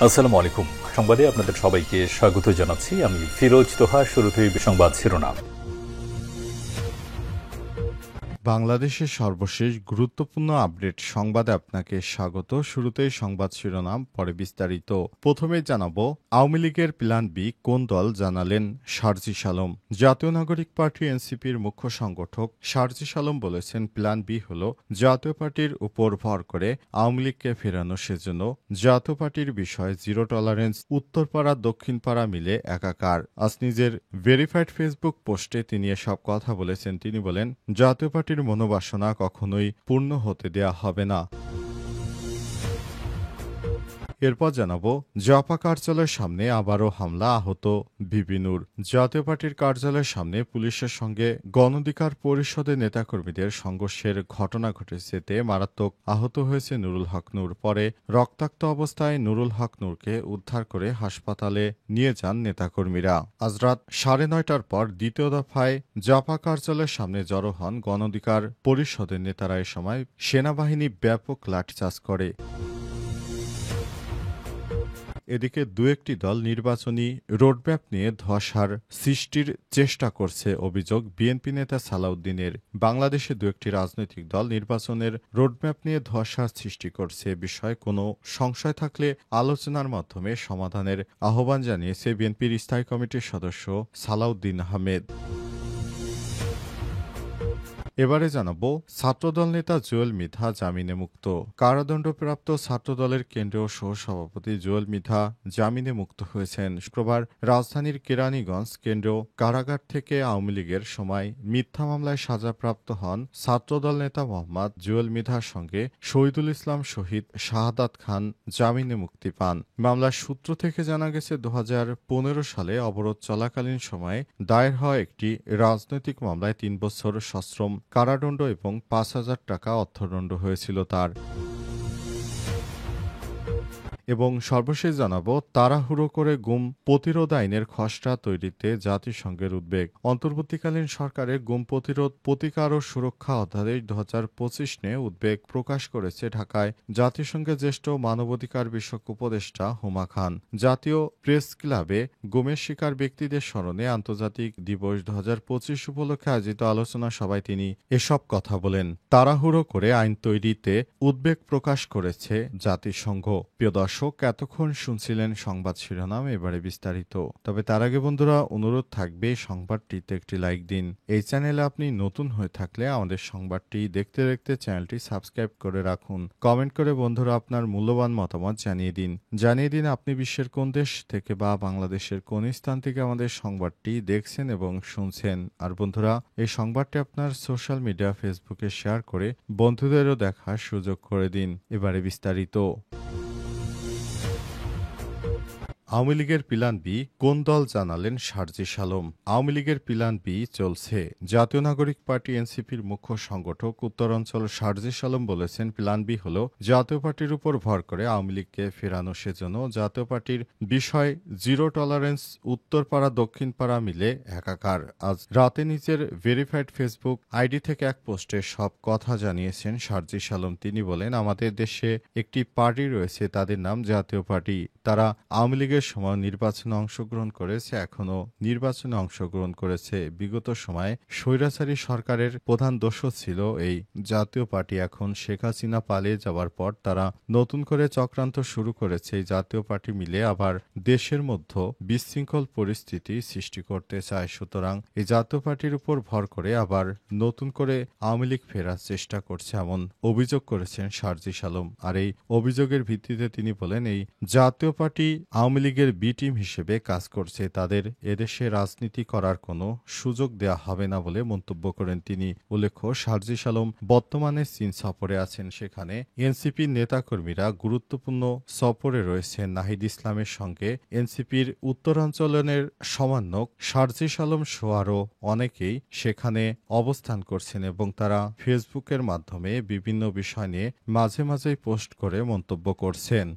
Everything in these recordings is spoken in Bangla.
আসসালামু আলাইকুম। সংবাদে আপনাদের সবাইকে স্বাগত জানাচ্ছি। আমি ফিরোজ তোহা। শুরুতেই সংবাদ শিরোনাম। বাংলাদেশের সর্বশেষ গুরুত্বপূর্ণ আপডেট সংবাদে আপনাকে স্বাগত। শুরুতেই সংবাদ শিরোনাম, পরে বিস্তারিত। প্রথমেই জানাবো, আওয়ামী লীগের প্ল্যান বি কোন দল, জানালেন সার্জিস আলম। জাতীয় নাগরিক পার্টি এনসিপির মুখ্য সংগঠক সার্জিস আলম বলেছেন, প্ল্যান বি হল জাতীয় পার্টির উপর ভর করে আওয়ামী লীগকে ফেরানো। সেজন্য জাতীয় পার্টির বিষয়ে জিরো টলারেন্স, উত্তরপাড়া দক্ষিণপাড়া মিলে একাকার। আজ নিজের ভেরিফাইড ফেসবুক পোস্টে তিনি এসব কথা বলেছেন। তিনি বলেন, জাতীয় পার্টির মনোবাসনা কখনোই পূর্ণ হতে দেয়া হবে না। এরপর জানাবো, জাপা কার্যালয়ের সামনে আবারও হামলা, আহত বিপিনুর। জাতীয় পার্টির কার্যালয়ের সামনে পুলিশের সঙ্গে গণঅধিকার পরিষদের নেতাকর্মীদের সংঘর্ষের ঘটনা ঘটেছে। এতে মারাত্মক আহত হয়েছে নুরুল হক নূর। পরে রক্তাক্ত অবস্থায় নুরুল হক নূরকে উদ্ধার করে হাসপাতালে নিয়ে যান নেতাকর্মীরা। আজ রাত 9:30টার পর দ্বিতীয় দফায় জাপা কার্যালয়ের সামনে জড়ো হন গণঅধিকার পরিষদের নেতারা। এ সময় সেনাবাহিনী ব্যাপক লাঠিচার্জ করে। এদিকে দু একটি দল নির্বাচনী রোডম্যাপ নিয়ে ধসার সৃষ্টির চেষ্টা করছে অভিযোগ বিএনপি নেতা সালাউদ্দিনের। বাংলাদেশে দু একটি রাজনৈতিক দল নির্বাচনের রোডম্যাপ নিয়ে ধসার সৃষ্টি করছে। বিষয়ে কোনো সংশয় থাকলে আলোচনার মাধ্যমে সমাধানের আহ্বান জানিয়েছে বিএনপির স্থায়ী কমিটির সদস্য সালাউদ্দিন আহমেদ। এবারে জানাবো, ছাত্রদল নেতা জুয়েল মৃধা জামিনে মুক্ত। কারাদণ্ডপ্রাপ্ত ছাত্রদলের কেন্দ্রীয় সহসভাপতি জুয়েল মৃধা জামিনে মুক্ত হয়েছেন। শুক্রবার রাজধানীর কেরানীগঞ্জ কেন্দ্রীয় কারাগার থেকে আওয়ামী লীগের সময় মিথ্যা মামলায় সাজাপ্রাপ্ত হন ছাত্রদল নেতা মোহাম্মদ জুয়েল মৃধার সঙ্গে শহীদুল ইসলাম শহীদ শাহাদাত খান জামিনে মুক্তি পান। মামলার সূত্র থেকে জানা গেছে, 2015 সালে অবরোধ চলাকালীন সময়ে দায়ের হওয়া একটি রাজনৈতিক মামলায় 3 বছর সশ্রম কারাদণ্ড এবং 5,000 টাকা অর্থদণ্ড হয়েছিল তার। এবং সর্বশেষ জানাবো, তাড়াহুড়ো করে গুম প্রতিরোধ আইনের খসড়া তৈরিতে জাতিসংঘের উদ্বেগ। অন্তর্বর্তীকালীন সরকারের গুম প্রতিরোধ, প্রতিকার ও সুরক্ষা অধ্যাদেশ 2025 নিয়ে উদ্বেগ প্রকাশ করেছে ঢাকায় জাতিসংঘের জ্যেষ্ঠ মানবাধিকার বিষয়ক উপদেষ্টা হুমা খান। জাতীয় প্রেস ক্লাবে গুমের শিকার ব্যক্তিদের স্মরণে আন্তর্জাতিক দিবস 2025 উপলক্ষে আয়োজিত আলোচনা সভায় তিনি এসব কথা বলেন। তাড়াহুড়ো করে আইন তৈরিতে উদ্বেগ প্রকাশ করেছে জাতিসংঘ। প্রিয় দর্শক, এতক্ষণ শুনছিলেন সংবাদ শিরোনাম, এবারে বিস্তারিত। তবে তার আগে বন্ধুরা, অনুরোধ থাকবে সংবাদটিতে একটি লাইক দিন। এই চ্যানেলে আপনি নতুন হয়ে থাকলে আমাদের সংবাদটি দেখতে দেখতে চ্যানেলটি সাবস্ক্রাইব করে রাখুন। কমেন্ট করে বন্ধুরা আপনার মূল্যবান মতামত জানিয়ে দিন আপনি বিশ্বের কোন দেশ থেকে বা বাংলাদেশের কোন স্থান থেকে আমাদের সংবাদটি দেখছেন এবং শুনছেন। আর বন্ধুরা, এই সংবাদটি আপনার সোশ্যাল মিডিয়া ফেসবুকে শেয়ার করে বন্ধুদেরও দেখার সুযোগ করে দিন। এবারে বিস্তারিত। আওয়ামী লীগের প্ল্যান বি কোন দল, জানালেন সার্জিস আলম। আওয়ামী লীগের প্ল্যান বি চলছে। জাতীয় নাগরিক পার্টি এনসিপির মুখ্য সংগঠক উত্তরাঞ্চল সার্জিস আলম বলেছেন, প্ল্যান বি হল জাতীয় পার্টির উপর ভর করে আওয়ামী লীগকে ফেরানো। সেজন্য জাতীয় পার্টির বিষয় জিরো টলারেন্স, উত্তরপাড়া দক্ষিণপাড়া মিলে একাকার। আজ রাতে নিজের ভেরিফাইড ফেসবুক আইডি থেকে এক পোস্টে সব কথা জানিয়েছেন সার্জিস আলম। তিনি বলেন, আমাদের দেশে একটি পার্টি রয়েছে, তাদের নাম জাতীয় পার্টি। তারা আওয়ামী লীগের সময় নির্বাচনে অংশগ্রহণ করেছে, এখনো নির্বাচনে অংশগ্রহণ করেছে। বিগত সময়ে স্বৈরাচারী সরকারের প্রধান দোষ ছিল এই জাতীয় পার্টি। এখন শেখ হাসিনা পালিয়ে যাওয়ার পর তারা নতুন করে চক্রান্ত শুরু করেছে। এই জাতীয় পার্টি মিলে আবার দেশের মধ্যে বিশৃঙ্খল পরিস্থিতি সৃষ্টি করতে চায়। সুতরাং এই জাতীয় পার্টির উপর ভর করে আবার নতুন করে আওয়ামী লীগ ফেরার চেষ্টা করছে, এমন অভিযোগ করেছেন সার্জিস আলম। আর এই অভিযোগের ভিত্তিতে তিনি বলেন, এই জাতীয় পার্টি আওয়ামী লীগের বি টিম হিসেবে কাজ করছে, তাদের এদেশে রাজনীতি করার কোনো সুযোগ দেয়া হবে না বলে মন্তব্য করেন তিনি। উল্লেখ্য, সার্জিস আলম বর্তমানে চীন সফরে আছেন। সেখানে এনসিপির নেতাকর্মীরা গুরুত্বপূর্ণ সফরে রয়েছেন। নাহিদ ইসলামের সঙ্গে এনসিপির উত্তরাঞ্চলের সমন্বয়ক সার্জিস আলম সহ আরও অনেকেই সেখানে অবস্থান করছেন এবং তারা ফেসবুকের মাধ্যমে বিভিন্ন বিষয় নিয়ে মাঝে মাঝেই পোস্ট করে মন্তব্য করছেন।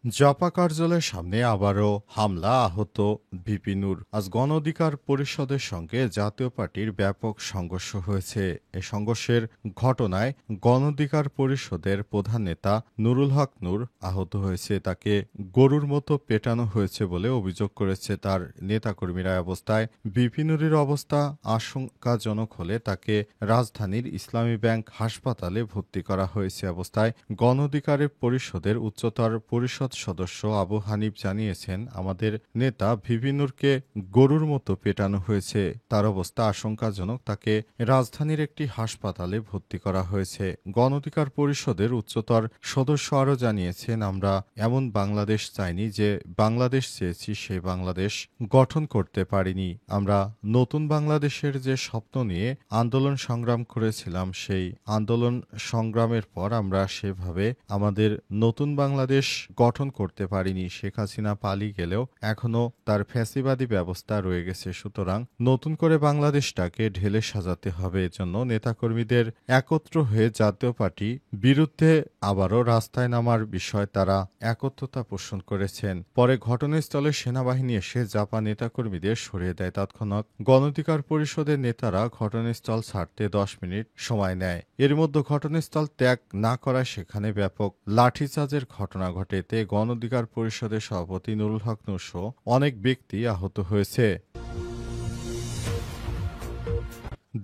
জাপা কার্যালয়ের সামনে আবারও হামলা, আহত ভিপি নূর। আজ গণ অধিকার পরিষদের সঙ্গে জাতীয় পার্টির ব্যাপক সংঘর্ষ হয়েছে। এ সংঘর্ষের ঘটনায় গণ অধিকার পরিষদের প্রধান নেতা নুরুল হক নূর আহত হয়েছে। তাকে গরুর মতো পেটানো হয়েছে বলে অভিযোগ করেছে তার নেতাকর্মীরা। অবস্থায় ভিপি নূরের অবস্থা আশঙ্কাজনক হলে তাকে রাজধানীর ইসলামী ব্যাংক হাসপাতালে ভর্তি করা হয়েছে। অবস্থায় গণ অধিকার পরিষদের উচ্চতর পরিষদ সদস্য আবু হানিফ জানিয়েছেন, আমাদের নেতা ভিপি নূরকে গরুর মতো পেটানো হয়েছে। তার অবস্থা আশঙ্কাজনক। তাকে রাজধানীর একটি হাসপাতালে ভর্তি করা হয়েছে। গণ অধিকার পরিষদের উচ্চতর সদস্য আরও জানিয়েছেন, আমরা এমন বাংলাদেশ চাইনি, যে বাংলাদেশ চেয়েছি সেই বাংলাদেশ গঠন করতে পারিনি। আমরা নতুন বাংলাদেশের যে স্বপ্ন নিয়ে আন্দোলন সংগ্রাম করেছিলাম, সেই আন্দোলন সংগ্রামের পর আমরা সেভাবে আমাদের নতুন বাংলাদেশ গঠন করতে পারিনি। শেখ হাসিনা পালিয়ে গেলেও এখনো তার ফ্যাসিবাদী ব্যবস্থা রয়ে গেছে। সুতরাং নতুন করে বাংলাদেশটাকে ঢেলে সাজাতে হবে। এজন্য নেতাকর্মীদের একত্র হয়ে জাতীয় পার্টি বিরুদ্ধে আবারও রাস্তায় নামার বিষয় তারা একত্রতা পোষণ করেছেন। পরে ঘটনাস্থলে সেনাবাহিনী এসে জাপা নেতাকর্মীদের সরিয়ে দেয়। তৎক্ষণাৎ গণ অধিকার পরিষদের নেতারা ঘটনাস্থল ছাড়তে 10 মিনিট সময় নেয়। এর মধ্যে ঘটনাস্থল ত্যাগ না করায় সেখানে ব্যাপক লাঠিচার্জের ঘটনা ঘটে। এতে গণ অধিকার পরিষদের সভাপতি নুরুল হক নূর সহ অনেক ব্যক্তি আহত হয়েছে।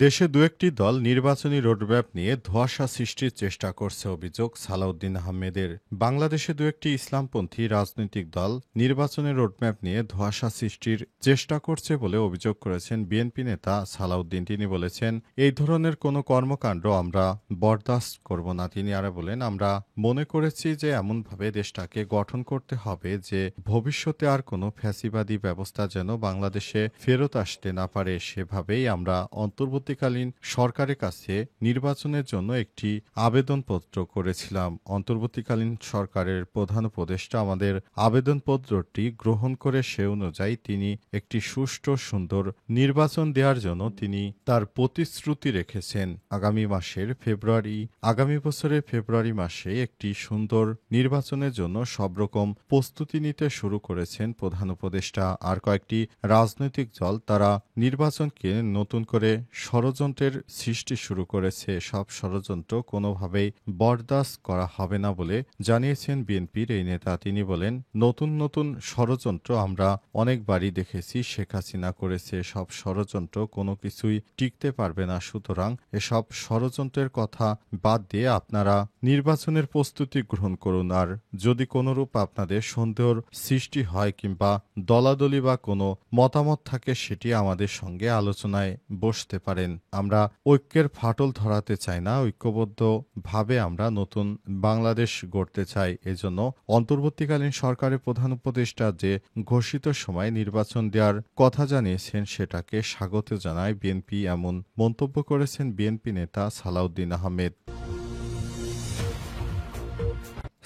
দেশে দু একটি দল নির্বাচনী রোডম্যাপ নিয়ে ধোঁয়াশা সৃষ্টির চেষ্টা করছে, অভিযোগ সালাউদ্দিন আহমেদের। বাংলাদেশে দু একটি ইসলামপন্থী রাজনৈতিক দল নির্বাচনী রোডম্যাপ নিয়ে ধোঁয়াশা সৃষ্টির চেষ্টা করছে বলে অভিযোগ করেছেন বিএনপি নেতা সালাউদ্দিন। তিনি বলেছেন, এই ধরনের কোনো কর্মকাণ্ড আমরা বরদাস্ত করব না। তিনি আরও বলেন, আমরা মনে করেছি যে এমনভাবে দেশটাকে গঠন করতে হবে যে ভবিষ্যতে আর কোনো ফ্যাসিবাদী ব্যবস্থা যেন বাংলাদেশে ফেরত আসতে না পারে। সেভাবেই আমরা অন্তর্বর্তীকালীন সরকারের কাছে নির্বাচনের জন্য একটি আবেদনপত্র করেছিলাম। অন্তর্বর্তীকালীন সরকারের প্রধান উপদেষ্টা আমাদের আবেদনপত্রটি গ্রহণ করে সে অনুযায়ী তিনি একটি সুষ্ঠু সুন্দর নির্বাচন দেওয়ার জন্য তিনি তার প্রতিশ্রুতি রেখেছেন। আগামী বছরের ফেব্রুয়ারি মাসে একটি সুন্দর নির্বাচনের জন্য সব রকম প্রস্তুতি নিতে শুরু করেছেন প্রধান উপদেষ্টা। আর কয়েকটি রাজনৈতিক দল তারা নির্বাচনকে নতুন করে ষড়যন্ত্রের সৃষ্টি শুরু করেছে। সব ষড়যন্ত্র কোনোভাবেই বরদাস্ত করা হবে না বলে জানিয়েছেন বিএনপির এই নেতা। তিনি বলেন, নতুন নতুন ষড়যন্ত্র আমরা অনেকবারই দেখেছি, শেখ হাসিনা করেছে। সব ষড়যন্ত্র কোনো কিছুই টিকতে পারবে না। সুতরাং এসব ষড়যন্ত্রের কথা বাদ দিয়ে আপনারা নির্বাচনের প্রস্তুতি গ্রহণ করুন। আর যদি কোনোরূপ আপনাদের সন্দেহর সৃষ্টি হয় কিংবা দলাদলি বা কোনো মতামত থাকে, সেটি আমাদের সঙ্গে আলোচনায় বসতে পারেন। আমরা ঐক্যের ফাটল ধরাতে চাই না, ঐক্যবদ্ধভাবে আমরা নতুন বাংলাদেশ গড়তে চাই। এজন্য অন্তর্বর্তীকালীন সরকারের প্রধান উপদেষ্টা যে ঘোষিত সময় নির্বাচন দেওয়ার কথা জানিয়েছেন, সেটাকে স্বাগত জানায় বিএনপি, এমন মন্তব্য করেছেন বিএনপি নেতা সালাউদ্দিন আহমেদ।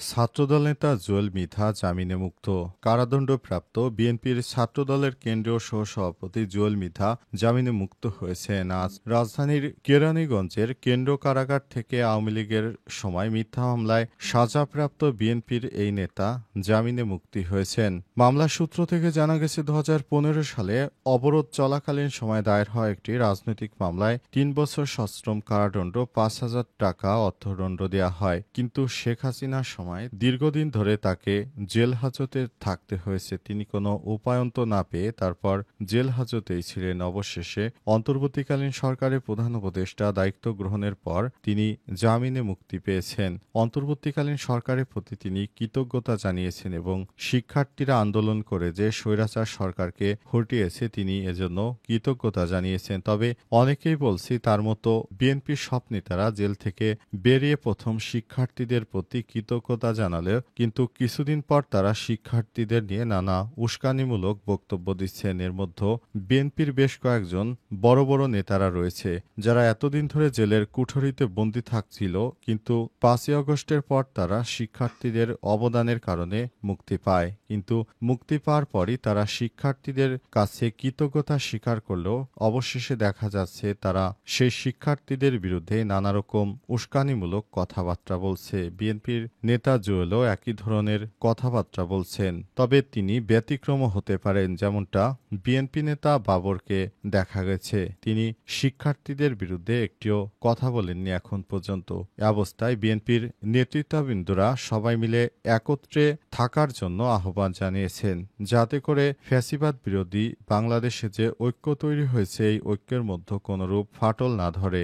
ছাত্রদল নেতা জুয়েল মিথা জামিনে মুক্ত। কারাদণ্ডপ্রাপ্ত বিএনপির ছাত্রদলের কেন্দ্রীয় সহসভাপতি জুয়েল মিথা জামিনে মুক্ত হয়েছেন। আজ রাজধানীর কেরানীগঞ্জের কেন্দ্র কারাগার থেকে আওয়ামী লীগের সময় মিথ্যা মামলায় সাজাপ্রাপ্ত বিএনপির এই নেতা জামিনে মুক্তি হয়েছেন। মামলার সূত্র থেকে জানা গেছে, 2015 সালে অবরোধ চলাকালীন সময় দায়ের হওয়া একটি রাজনৈতিক মামলায় 3 বছর সশ্রম কারাদণ্ড, 5,000 টাকা অর্থদণ্ড দেওয়া হয়। কিন্তু শেখ হাসিনার সময় দীর্ঘদিন ধরে তাকে জেল হাজতে থাকতে হয়েছে। তিনি কোনো উপায়ন্ত না পেয়ে তারপর জেল হাজতেই ছিলেন। অবশেষে অন্তর্বর্তীকালীন সরকারের প্রধান উপদেষ্টা দায়িত্ব গ্রহণের পর তিনি জামিনে মুক্তি পেয়েছেন। অন্তর্বর্তীকালীন সরকারের প্রতি তিনি কৃতজ্ঞতা জানিয়েছেন এবং শিক্ষার্থীরা আন্দোলন করে যে স্বৈরাচার সরকারকে হটিয়েছে, তিনি এজন্য কৃতজ্ঞতা জানিয়েছেন। তবে অনেকেই বলছে, তার মতো বিএনপির সব নেতারা জেল থেকে বেরিয়ে প্রথম শিক্ষার্থীদের প্রতি কৃতজ্ঞতা জানালেও কিন্তু কিছুদিন পর তারা শিক্ষার্থীদের নিয়ে নানা উস্কানিমূলক বক্তব্য দিচ্ছেন। এর মধ্যে বিএনপির বেশ কয়েকজন বড় বড় নেতারা রয়েছে, যারা এতদিন ধরে জেলের কুঠরিতে বন্দী থাকছিল, কিন্তু 5ই আগস্টের পর তারা শিক্ষার্থীদের অবদানের কারণে মুক্তি পায়। কিন্তু মুক্তি পাওয়ার পরই তারা শিক্ষার্থীদের কাছে কৃতজ্ঞতা স্বীকার করলেও অবশেষে দেখা যাচ্ছে তারা সেই শিক্ষার্থীদের বিরুদ্ধে নানা রকম উস্কানিমূলক কথাবার্তা বলছে। বিএনপির নেতা নেতা জুয়েলও একই ধরনের কথাবার্তা বলছেন। তবে তিনি ব্যতিক্রমও হতে পারেন, যেমনটা বিএনপি নেতা বাবরকে দেখা গেছে। তিনি শিক্ষার্থীদের বিরুদ্ধে একটিও কথা বলেননি এখন পর্যন্ত। এ অবস্থায় বিএনপির নেতৃত্ববৃন্দরা সবাই মিলে একত্রে থাকার জন্য আহ্বান জানিয়েছেন, যাতে করে ফ্যাসিবাদ বিরোধী বাংলাদেশে যে ঐক্য তৈরি হয়েছে এই ঐক্যের মধ্যে কোনরূপ ফাটল না ধরে।